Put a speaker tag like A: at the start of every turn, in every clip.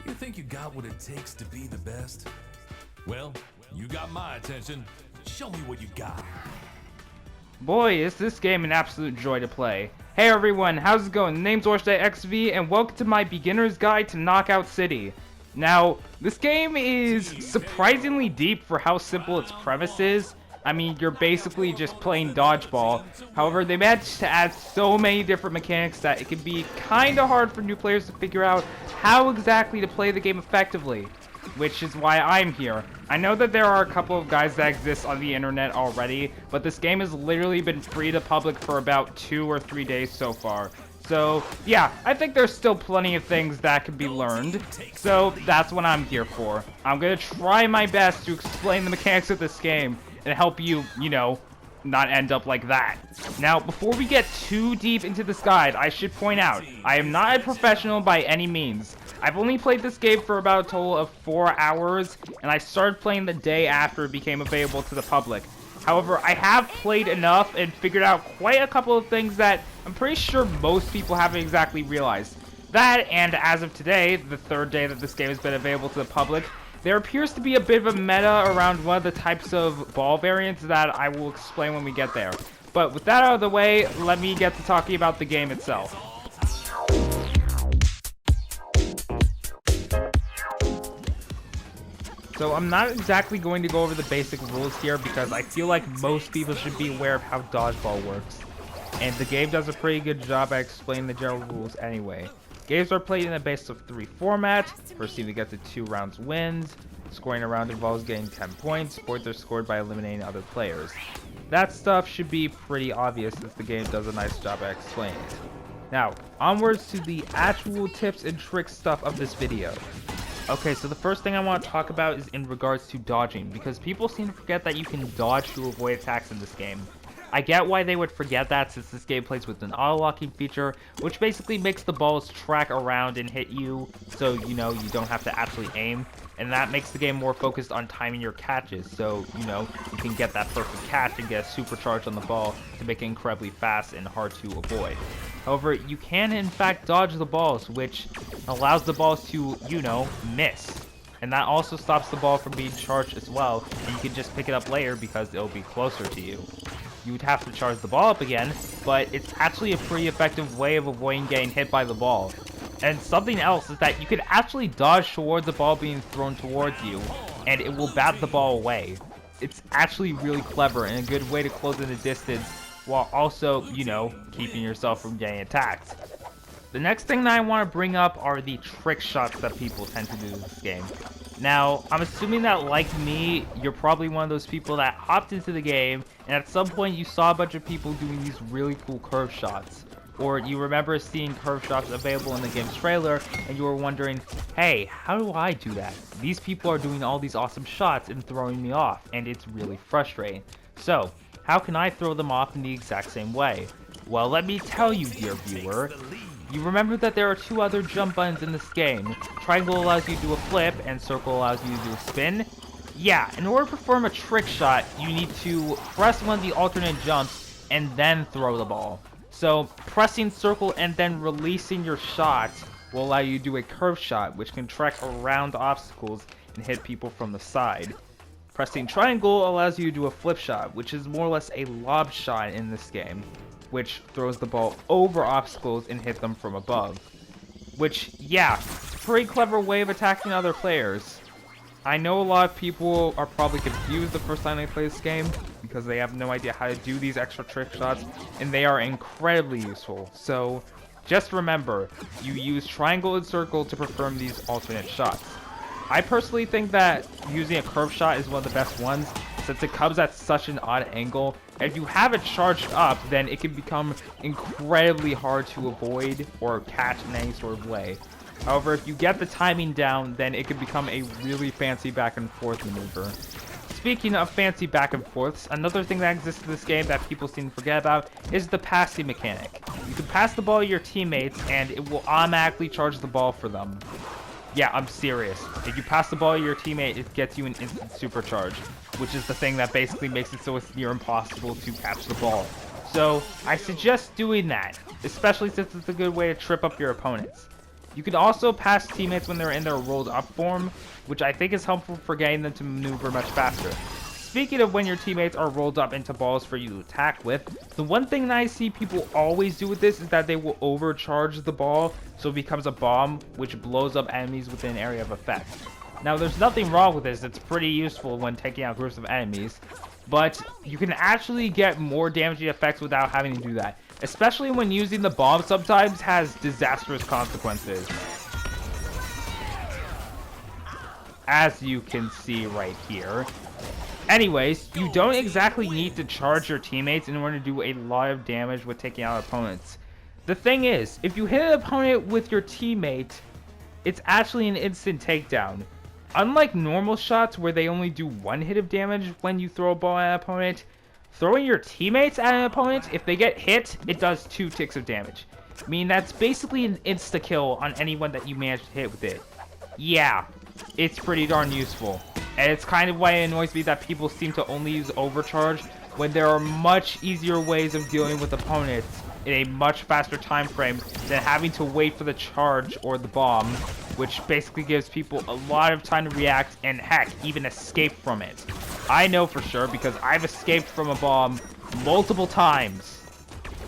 A: You think you got what it takes to be the best? Well, you got my attention. Show me what you got.
B: Boy, is this game an absolute joy to play. Hey everyone, how's it going? Name's XV, and welcome to my beginner's guide to Knockout City. Now, this game is surprisingly deep for how simple its premise is. I mean, you're basically just playing dodgeball. However, they managed to add so many different mechanics that it can be kinda hard for new players to figure out how exactly to play the game effectively. Which is why I'm here. I know that there are a couple of guides that exist on the internet already, but this game has literally been free to public for about 2 or 3 days so far. So, yeah, I think there's still plenty of things that can be learned. So, that's what I'm here for. I'm gonna try my best to explain the mechanics of this game and help you, not end up like that. Now, before we get too deep into this guide, I should point out, I am not a professional by any means. I've only played this game for about a total of 4 hours, and I started playing the day after it became available to the public. However, I have played enough and figured out quite a couple of things that I'm pretty sure most people haven't exactly realized. That, and as of today, the 3rd day that this game has been available to the public, there appears to be a bit of a meta around one of the types of ball variants that I will explain when we get there. But with that out of the way, let me get to talking about the game itself. So I'm not exactly going to go over the basic rules here because I feel like most people should be aware of how dodgeball works. And the game does a pretty good job at explaining the general rules anyway. Games are played in a best of 3 format. First team to get to 2 rounds wins. Scoring a round involves getting 10 points. Points are scored by eliminating other players. That stuff should be pretty obvious since the game does a nice job at explaining it. Now, onwards to the actual tips and tricks stuff of this video. Okay, so the first thing I want to talk about is in regards to dodging, because people seem to forget that you can dodge to avoid attacks in this game. I get why they would forget that since this game plays with an auto-locking feature, which basically makes the balls track around and hit you, so you don't have to actually aim, and that makes the game more focused on timing your catches, so you can get that perfect catch and get supercharged on the ball to make it incredibly fast and hard to avoid. However, you can in fact dodge the balls, which allows the balls to, miss. And that also stops the ball from being charged as well, and you can just pick it up later because it'll be closer to you. You would have to charge the ball up again, but it's actually a pretty effective way of avoiding getting hit by the ball. And something else is that you can actually dodge towards the ball being thrown towards you, and it will bat the ball away. It's actually really clever and a good way to close in the distance while also, keeping yourself from getting attacked. The next thing that I want to bring up are the trick shots that people tend to do in this game. Now, I'm assuming that, like me, you're probably one of those people that hopped into the game, and at some point you saw a bunch of people doing these really cool curve shots. Or you remember seeing curve shots available in the game's trailer, and you were wondering, hey, how do I do that? These people are doing all these awesome shots and throwing me off, and it's really frustrating. So, how can I throw them off in the exact same way? Well, let me tell you, dear viewer. You remember that there are 2 other jump buttons in this game. Triangle allows you to do a flip, and circle allows you to do a spin. Yeah, in order to perform a trick shot, you need to press one of the alternate jumps, and then throw the ball. So, pressing circle and then releasing your shot will allow you to do a curve shot, which can track around obstacles and hit people from the side. Pressing triangle allows you to do a flip shot, which is more or less a lob shot in this game, which throws the ball over obstacles and hit them from above. Which, yeah, it's a pretty clever way of attacking other players. I know a lot of people are probably confused the first time they play this game, because they have no idea how to do these extra trick shots, and they are incredibly useful. So, just remember, you use triangle and circle to perform these alternate shots. I personally think that using a curve shot is one of the best ones, since it comes at such an odd angle, and if you have it charged up, then it can become incredibly hard to avoid or catch in any sort of way. However, if you get the timing down, then it can become a really fancy back and forth maneuver. Speaking of fancy back and forths, another thing that exists in this game that people seem to forget about is the passing mechanic. You can pass the ball to your teammates, and it will automatically charge the ball for them. Yeah, I'm serious. If you pass the ball to your teammate, it gets you an instant supercharge, which is the thing that basically makes it so it's near impossible to catch the ball. So, I suggest doing that, especially since it's a good way to trip up your opponents. You can also pass teammates when they're in their rolled up form, which I think is helpful for getting them to maneuver much faster. Speaking of when your teammates are rolled up into balls for you to attack with, the one thing that I see people always do with this is that they will overcharge the ball so it becomes a bomb, which blows up enemies within an area of effect. Now, there's nothing wrong with this. It's pretty useful when taking out groups of enemies, but you can actually get more damaging effects without having to do that, especially when using the bomb sometimes has disastrous consequences. As you can see right here. Anyways, you don't exactly need to charge your teammates in order to do a lot of damage with taking out opponents. The thing is, if you hit an opponent with your teammate, it's actually an instant takedown. Unlike normal shots where they only do one hit of damage when you throw a ball at an opponent, throwing your teammates at an opponent, if they get hit, it does 2 ticks of damage. I mean, that's basically an insta-kill on anyone that you manage to hit with it. Yeah, it's pretty darn useful. And it's kind of why it annoys me that people seem to only use overcharge when there are much easier ways of dealing with opponents in a much faster time frame than having to wait for the charge or the bomb, which basically gives people a lot of time to react and, heck, even escape from it. I know for sure because I've escaped from a bomb multiple times.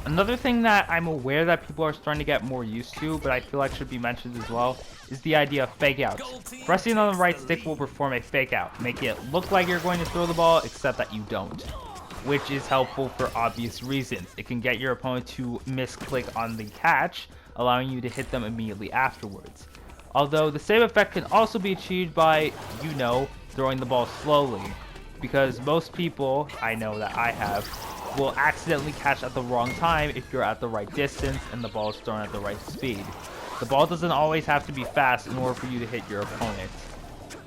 B: Another thing that I'm aware that people are starting to get more used to, but I feel like should be mentioned as well, is the idea of fake outs. Pressing on the right stick will perform a fake out, making it look like you're going to throw the ball, except that you don't, which is helpful for obvious reasons. It can get your opponent to misclick on the catch, allowing you to hit them immediately afterwards. Although the same effect can also be achieved by, you know, throwing the ball slowly, because most people, I know that I have, will accidentally catch at the wrong time if you're at the right distance and the ball is thrown at the right speed. The ball doesn't always have to be fast in order for you to hit your opponent.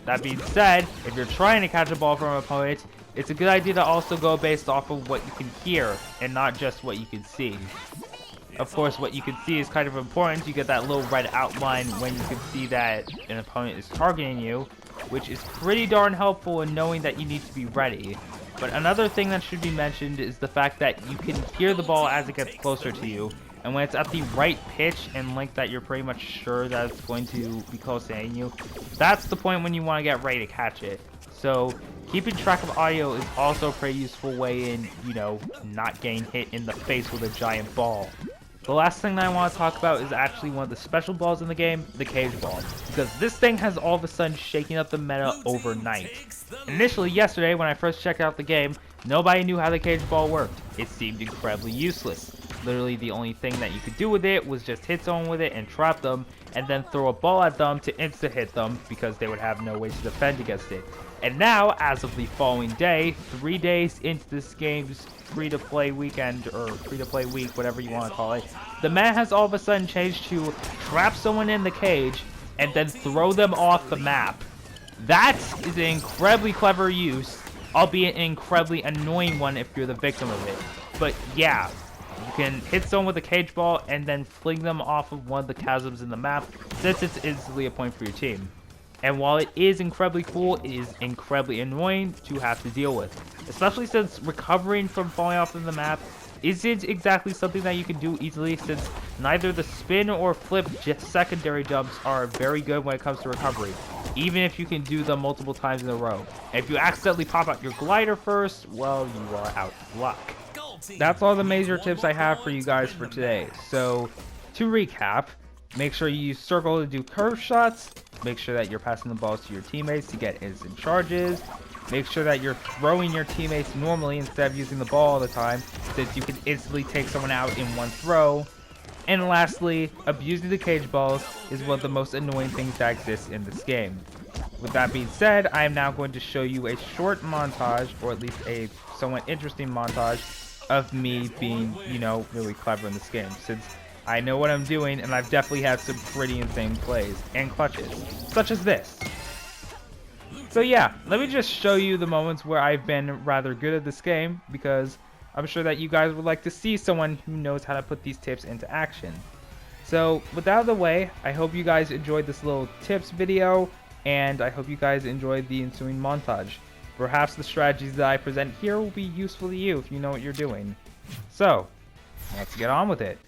B: That being said, if you're trying to catch a ball from an opponent, it's a good idea to also go based off of what you can hear and not just what you can see. Of course, what you can see is kind of important. You get that little red outline when you can see that an opponent is targeting you, which is pretty darn helpful in knowing that you need to be ready. But another thing that should be mentioned is the fact that you can hear the ball as it gets closer to you, and when it's at the right pitch and length that you're pretty much sure that it's going to be close to hitting you, that's the point when you want to get ready to catch it. So keeping track of audio is also a pretty useful way in, you know, not getting hit in the face with a giant ball. The last thing that I want to talk about is actually one of the special balls in the game, the cage ball, because this thing has all of a sudden shaken up the meta overnight. Initially, yesterday, when I first checked out the game, nobody knew how the cage ball worked. It seemed incredibly useless. Literally, the only thing that you could do with it was just hit someone with it and trap them, and then throw a ball at them to insta-hit them, because they would have no way to defend against it. And now, as of the following day, 3 days into this game's free-to-play weekend, or free-to-play week, whatever you want to call it, the meta has all of a sudden changed to trap someone in the cage and then throw them off the map. That is an incredibly clever use, albeit an incredibly annoying one if you're the victim of it. But yeah, you can hit someone with a cage ball and then fling them off of one of the chasms in the map, since it's instantly a point for your team. And while it is incredibly cool, it is incredibly annoying to have to deal with. Especially since recovering from falling off of the map isn't exactly something that you can do easily, since neither the spin or flip secondary jumps are very good when it comes to recovery, even if you can do them multiple times in a row. And if you accidentally pop out your glider first, well, you are out of luck. That's all the major tips I have for you guys for today. So, to recap, make sure you use circle to do curve shots. Make sure that you're passing the balls to your teammates to get instant charges. Make sure that you're throwing your teammates normally instead of using the ball all the time, since you can instantly take someone out in one throw. And lastly, abusing the cage balls is one of the most annoying things that exists in this game. With that being said, I am now going to show you a short montage, or at least a somewhat interesting montage, of me being, you know, really clever in this game, since I know what I'm doing, and I've definitely had some pretty insane plays and clutches, such as this. So yeah, let me just show you the moments where I've been rather good at this game, because I'm sure that you guys would like to see someone who knows how to put these tips into action. So with that out of the way, I hope you guys enjoyed this little tips video, and I hope you guys enjoyed the ensuing montage. Perhaps the strategies that I present here will be useful to you if you know what you're doing. So, let's get on with it.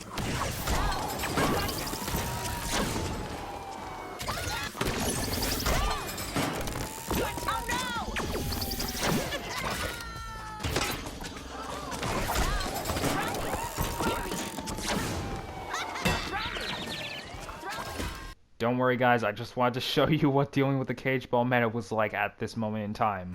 B: Don't worry guys, I just wanted to show you what dealing with the cage ball meta was like at this moment in time.